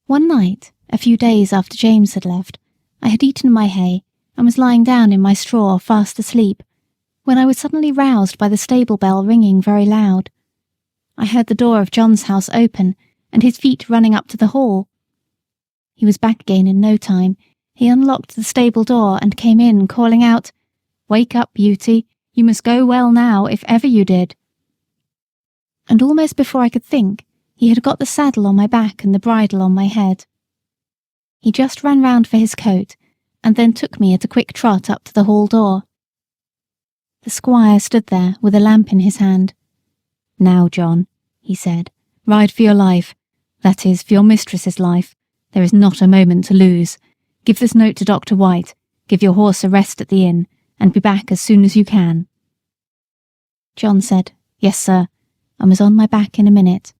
One night, a few days after James had left, I had eaten my hay and was lying down in my straw fast asleep, when I was suddenly roused by the stable bell ringing very loud. I heard the door of John's house open and his feet running up to the hall. He was back again in no time. He unlocked the stable door and came in, calling out, "Wake up, Beauty. You must go well now, if ever you did." And almost before I could think, he had got the saddle on my back and the bridle on my head. He just ran round for his coat, and then took me at a quick trot up to the hall door. The squire stood there with a lamp in his hand. "Now, John," he said, "ride for your life. That is, for your mistress's life. There is not a moment to lose. Give this note to Dr. White, give your horse a rest at the inn, and be back as soon as you can." John said, "Yes, sir," and was on my back in a minute.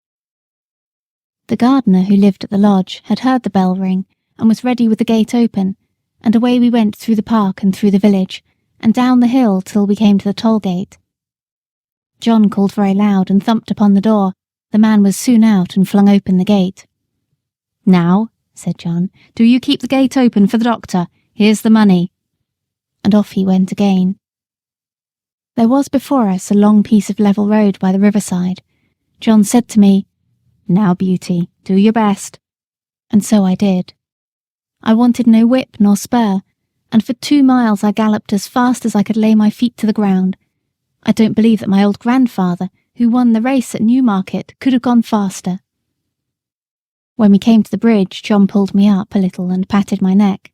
The gardener who lived at the lodge had heard the bell ring and was ready with the gate open, and away we went through the park and through the village, and down the hill till we came to the toll gate. John called very loud and thumped upon the door. The man was soon out and flung open the gate. "Now," said John, "do you keep the gate open for the doctor. Here's the money." And off he went again. There was before us a long piece of level road by the riverside. John said to me, "Now, Beauty, do your best." And so I did. I wanted no whip nor spur, and for 2 miles I galloped as fast as I could lay my feet to the ground. I don't believe that my old grandfather, who won the race at Newmarket, could have gone faster. When we came to the bridge, John pulled me up a little and patted my neck.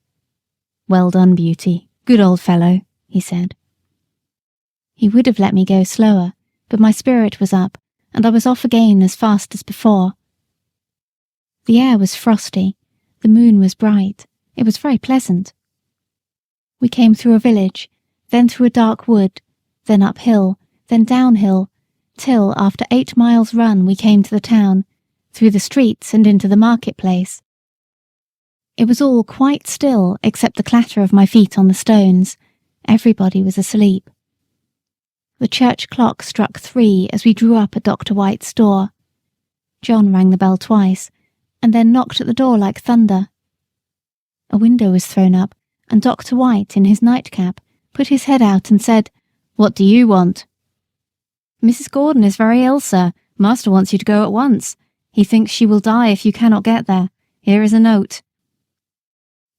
"Well done, Beauty. Good old fellow," he said. He would have let me go slower, but my spirit was up, and I was off again as fast as before. The air was frosty, the moon was bright, it was very pleasant. We came through a village, then through a dark wood, then uphill, then downhill, till after 8 miles' run we came to the town, through the streets and into the marketplace. It was all quite still except the clatter of my feet on the stones. Everybody was asleep. The church clock struck 3 as we drew up at Dr. White's door. John rang the bell twice, and then knocked at the door like thunder. A window was thrown up, and Dr. White, in his nightcap, put his head out and said, "What do you want?" "Mrs. Gordon is very ill, sir. Master wants you to go at once. He thinks she will die if you cannot get there. Here is a note."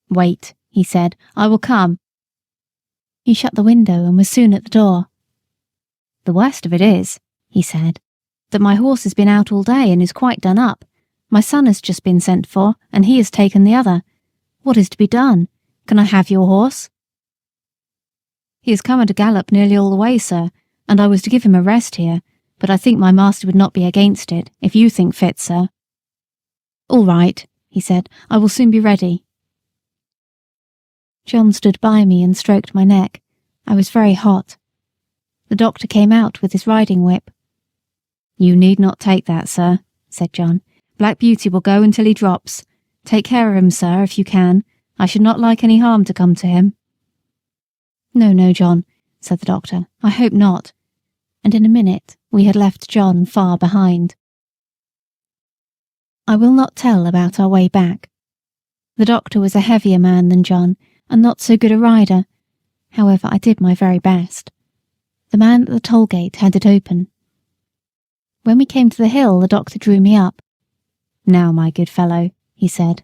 "Wait," he said, "I will come." He shut the window and was soon at the door. "The worst of it is," he said, "that my horse has been out all day and is quite done up. My son has just been sent for, and he has taken the other. What is to be done? Can I have your horse?" "He has come at a gallop nearly all the way, sir, and I was to give him a rest here, but I think my master would not be against it, if you think fit, sir." "All right," he said, "I will soon be ready." John stood by me and stroked my neck. I was very hot. The doctor came out with his riding whip. "You need not take that, sir," said John. "Black Beauty will go until he drops. Take care of him, sir, if you can. I should not like any harm to come to him." "No, no, John," said the doctor. "I hope not." And in a minute we had left John far behind. I will not tell about our way back. The doctor was a heavier man than John, and not so good a rider. However, I did my very best. The man at the toll gate had it open. When we came to the hill, the doctor drew me up. "Now, my good fellow," he said,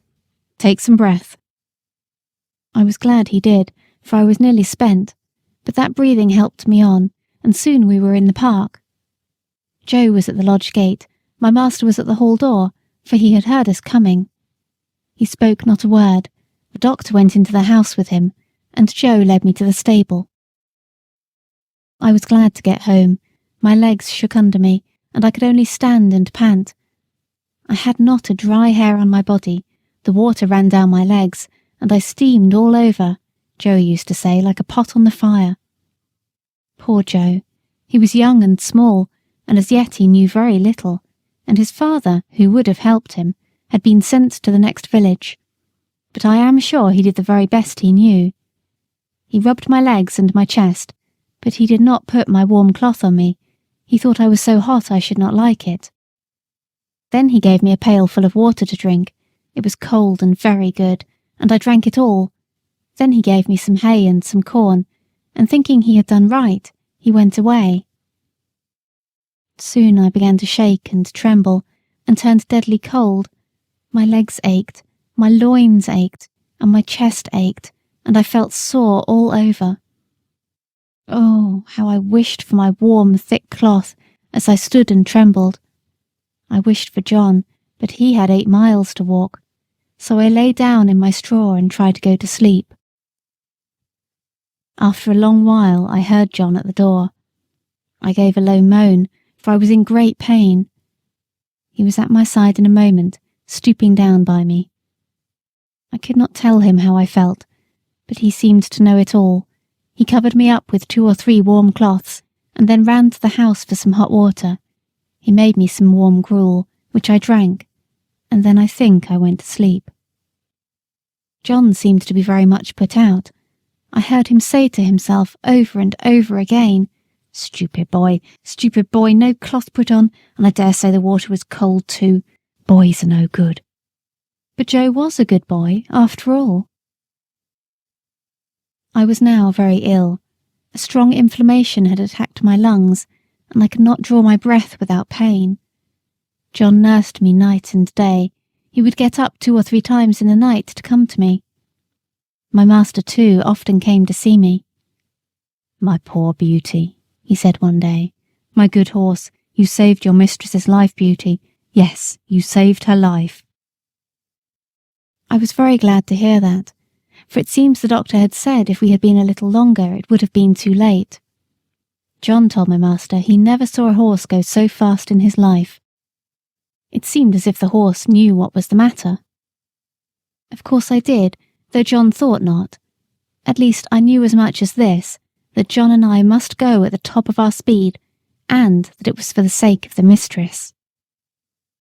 "take some breath." I was glad he did, for I was nearly spent, but that breathing helped me on, and soon we were in the park. Joe was at the lodge gate, my master was at the hall door, for he had heard us coming. He spoke not a word. The doctor went into the house with him, and Joe led me to the stable. I was glad to get home. My legs shook under me, and I could only stand and pant. I had not a dry hair on my body, the water ran down my legs, and I steamed all over, Joe used to say, like a pot on the fire. Poor Joe. He was young and small, and as yet he knew very little, and his father, who would have helped him, had been sent to the next village. But I am sure he did the very best he knew. He rubbed my legs and my chest, but he did not put my warm cloth on me. He thought I was so hot I should not like it. Then he gave me a pail full of water to drink, It was cold and very good, and I drank it all. Then he gave me some hay and some corn, and thinking he had done right, he went away. Soon I began to shake and tremble, and turned deadly cold. My legs ached, my loins ached, and my chest ached, and I felt sore all over. Oh, how I wished for my warm, thick cloth as I stood and trembled. I wished for John, but he had 8 miles to walk, so I lay down in my straw and tried to go to sleep. After a long while I heard John at the door. I gave a low moan, for I was in great pain. He was at my side in a moment, stooping down by me. I could not tell him how I felt, but he seemed to know it all. He covered me up with 2 or 3 warm cloths, and then ran to the house for some hot water. He made me some warm gruel, which I drank, and then I think I went to sleep. John seemed to be very much put out. I heard him say to himself over and over again, stupid boy, no cloth put on, and I dare say the water was cold too. Boys are no good." But Joe was a good boy, after all. I was now very ill. A strong inflammation had attacked my lungs, and I could not draw my breath without pain. John nursed me night and day. He would get up 2 or 3 times in the night to come to me. My master, too, often came to see me. "My poor Beauty," he said one day. "My good horse, you saved your mistress's life, Beauty. Yes, you saved her life." I was very glad to hear that, for it seems the doctor had said if we had been a little longer it would have been too late. John told my master he never saw a horse go so fast in his life. It seemed as if the horse knew what was the matter. Of course I did, though John thought not. At least I knew as much as this, that John and I must go at the top of our speed, and that it was for the sake of the mistress.